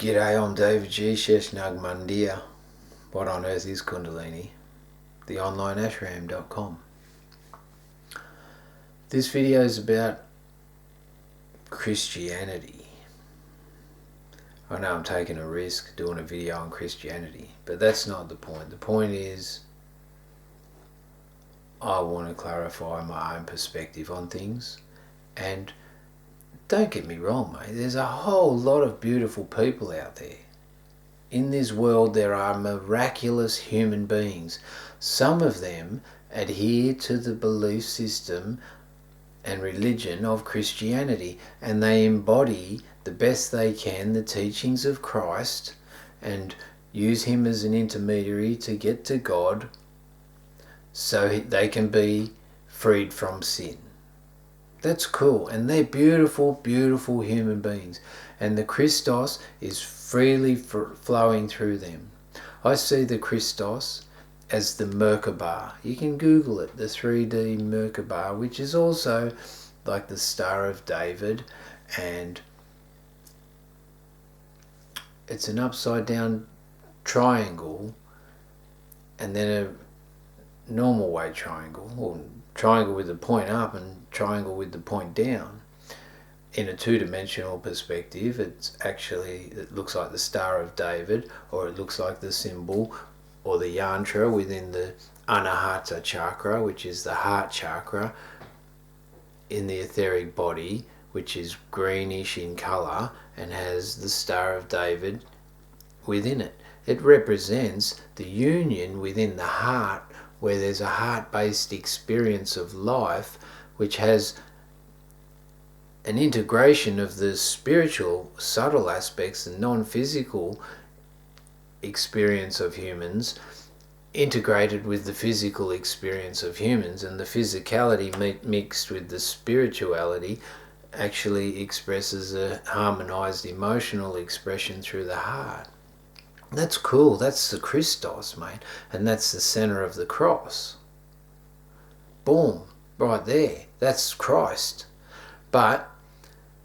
G'day, I'm David G. Sheshnag Mandir. What on earth is Kundalini? The online ashram.com. This video is about Christianity. I know I'm taking a risk doing a video on Christianity, but that's not the point. The point is I want to clarify my own perspective on things. And don't get me wrong, mate, there's a whole lot of beautiful people out there. In this world there are miraculous human beings. Some of them adhere to the belief system and religion of Christianity, and they embody the best they can the teachings of Christ and use him as an intermediary to get to God so they can be freed from sin. That's cool, and they're beautiful, beautiful human beings, and the Christos is freely flowing through them. I see the Christos as the Merkaba. You can Google it, the 3D Merkaba, which is also like the Star of David, and it's an upside down triangle and then a normal way triangle, or triangle with the point up and triangle with the point down. In a two-dimensional perspective, it looks like the Star of David, or it looks like the symbol or the yantra within the Anahata chakra, which is the heart chakra in the etheric body, which is greenish in colour and has the Star of David within it. It represents the union within the heart, where there's a heart-based experience of life which has an integration of the spiritual subtle aspects and non-physical experience of humans integrated with the physical experience of humans, and the physicality mixed with the spirituality actually expresses a harmonized emotional expression through the heart. That's cool. That's the Christos, mate. And that's the center of the cross. Boom. Right there. That's Christ. But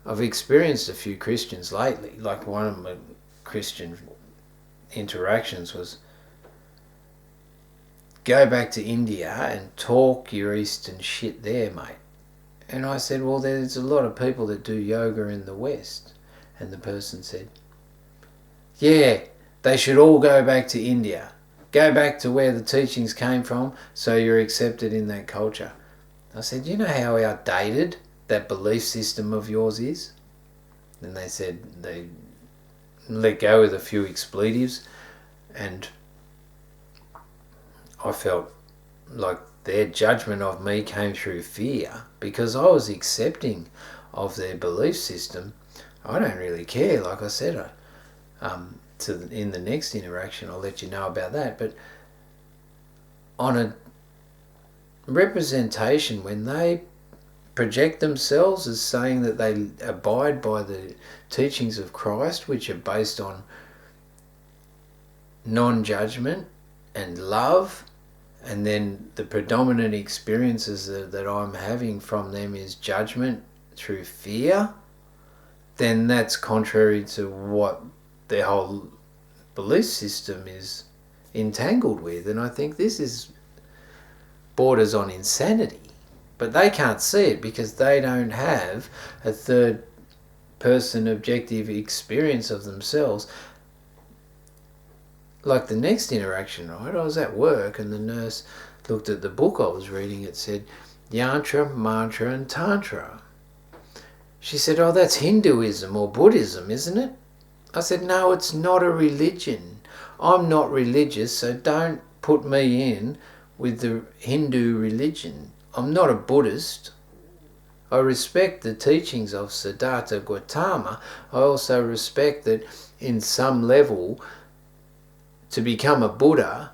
I've experienced a few Christians lately. Like one of my Christian interactions was, go back to India and talk your Eastern shit there, mate. And I said, well, there's a lot of people that do yoga in the West. And the person said, yeah, they should all go back to India. Go back to where the teachings came from so you're accepted in that culture. I said, you know how outdated that belief system of yours is? And they said they let go with a few expletives, and I felt like their judgment of me came through fear because I was accepting of their belief system. I don't really care, like I said. In the next interaction I'll let you know about that, but on a representation, when they project themselves as saying that they abide by the teachings of Christ, which are based on non-judgment and love, and then the predominant experiences that I'm having from them is judgment through fear, then that's contrary to what their whole belief system is entangled with. And I think this is borders on insanity. But they can't see it because they don't have a third person objective experience of themselves. Like the next interaction, right? I was at work and the nurse looked at the book I was reading. It said Yantra, Mantra and Tantra. She said, oh, that's Hinduism or Buddhism, isn't it? I said, no, it's not a religion. I'm not religious, so don't put me in with the Hindu religion. I'm not a Buddhist. I respect the teachings of Siddhartha Gautama. I also respect that in some level, to become a Buddha,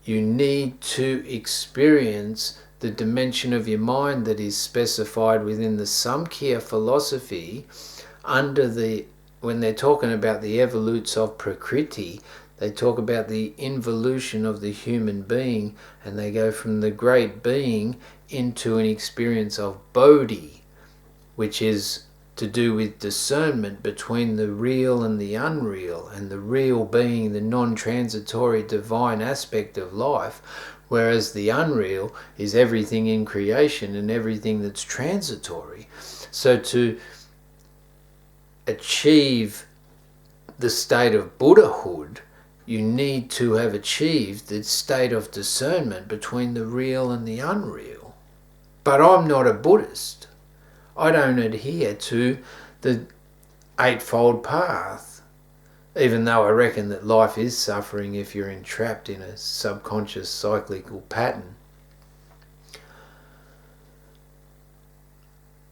you need to experience the dimension of your mind that is specified within the Samkhya philosophy when they're talking about the evolutes of Prakriti. They talk about the involution of the human being, and they go from the great being into an experience of Bodhi, which is to do with discernment between the real and the unreal, and the real being the non-transitory divine aspect of life, whereas the unreal is everything in creation and everything that's transitory. So to achieve the state of Buddhahood, you need to have achieved the state of discernment between the real and the unreal. But I'm not a Buddhist. I don't adhere to the Eightfold Path, even though I reckon that life is suffering if you're entrapped in a subconscious cyclical pattern.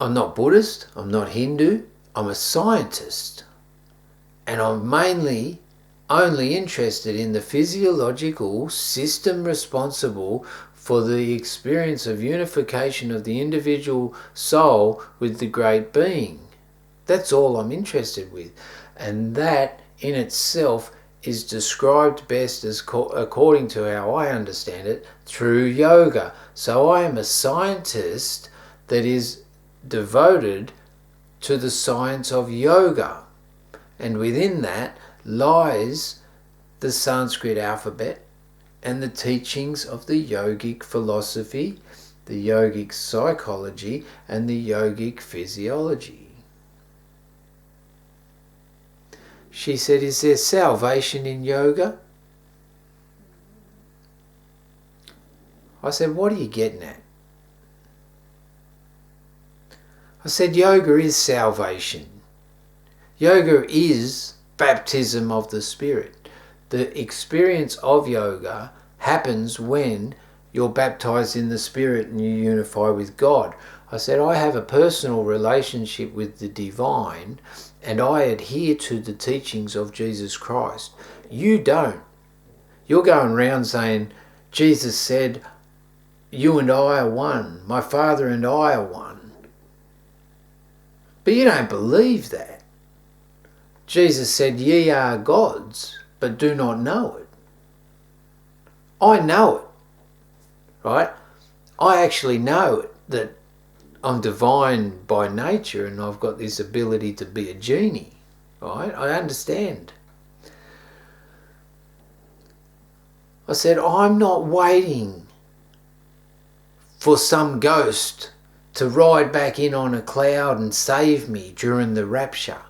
I'm not Buddhist, I'm not Hindu, I'm a scientist. And I'm mainly only interested in the physiological system responsible for the experience of unification of the individual soul with the great being. That's all I'm interested with. And that in itself is described best as, according to how I understand it, through yoga. So I am a scientist that is devoted to the science of yoga. And within that lies the Sanskrit alphabet and the teachings of the yogic philosophy, the yogic psychology, and the yogic physiology. She said, is there salvation in yoga? I said, what are you getting at? I said, yoga is salvation. Yoga is baptism of the Spirit. The experience of yoga happens when you're baptized in the Spirit and you unify with God. I said, I have a personal relationship with the divine and I adhere to the teachings of Jesus Christ. You don't. You're going around saying, Jesus said, you and I are one. My Father and I are one. But you don't believe that. Jesus said, ye are gods, but do not know it. I know it, right? I actually know that I'm divine by nature and I've got this ability to be a genie, right? I understand. I said, I'm not waiting for some ghost to ride back in on a cloud and save me during the rapture.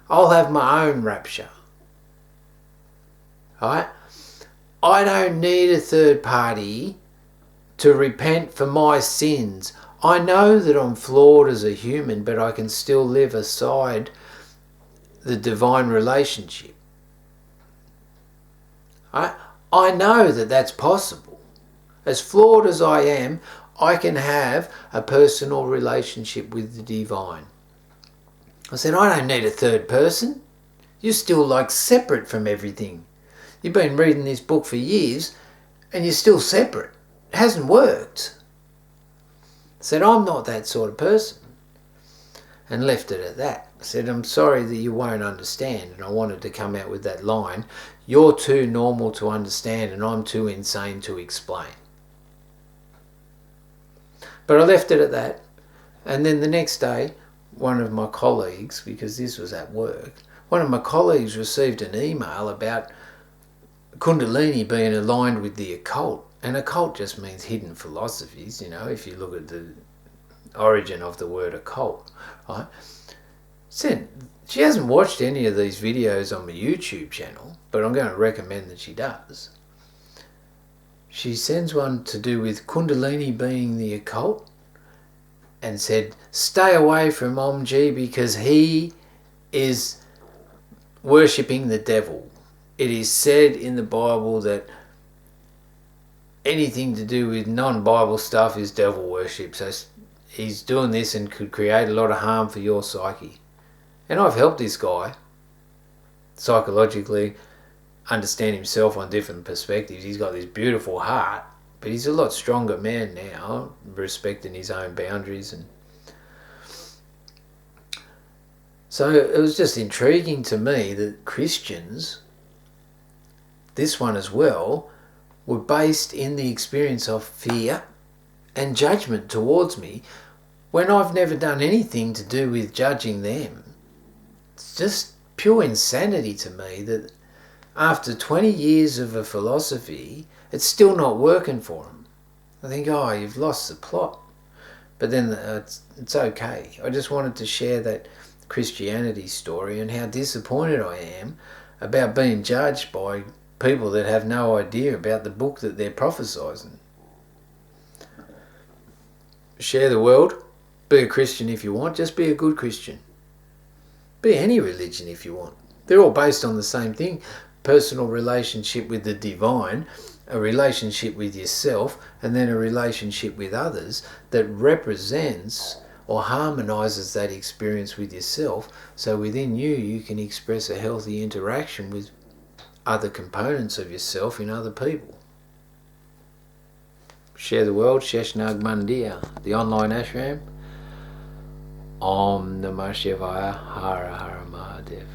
I'll have my own rapture. Right? I don't need a third party to repent for my sins. I know that I'm flawed as a human, but I can still live aside the divine relationship. I know that that's possible. As flawed as I am, I can have a personal relationship with the divine. I said, I don't need a third person. You're still like separate from everything. You've been reading this book for years and you're still separate. It hasn't worked. I said, I'm not that sort of person. And left it at that. I said, I'm sorry that you won't understand. And I wanted to come out with that line. You're too normal to understand and I'm too insane to explain. But I left it at that. And then the next day, one of my colleagues, because this was at work, one of my colleagues received an email about Kundalini being aligned with the occult. And occult just means hidden philosophies, you know, if you look at the origin of the word occult, right? Said she hasn't watched any of these videos on my YouTube channel, but I'm going to recommend that she does. She sends one to do with Kundalini being the occult and said, stay away from Omji because he is worshipping the devil. It is said in the Bible that anything to do with non-Bible stuff is devil worship. So he's doing this and could create a lot of harm for your psyche. And I've helped this guy psychologically understand himself on different perspectives. He's got this beautiful heart, but he's a lot stronger man now, respecting his own boundaries. And so it was just intriguing to me that Christians, this one as well, were based in the experience of fear and judgment towards me when I've never done anything to do with judging them. It's just pure insanity to me that after 20 years of a philosophy, it's still not working for them. I think, oh, you've lost the plot. But then it's okay. I just wanted to share that Christianity story and how disappointed I am about being judged by people that have no idea about the book that they're prophesizing. Share the world. Be a Christian if you want. Just be a good Christian. Be any religion if you want. They're all based on the same thing. Personal relationship with the divine, a relationship with yourself, and then a relationship with others that represents or harmonizes that experience with yourself, so within you can express a healthy interaction with other components of yourself in other people. Share the world. Sheshnag Mandir, the online ashram. Om Namah Shivaya. Hara Hara Mahadev.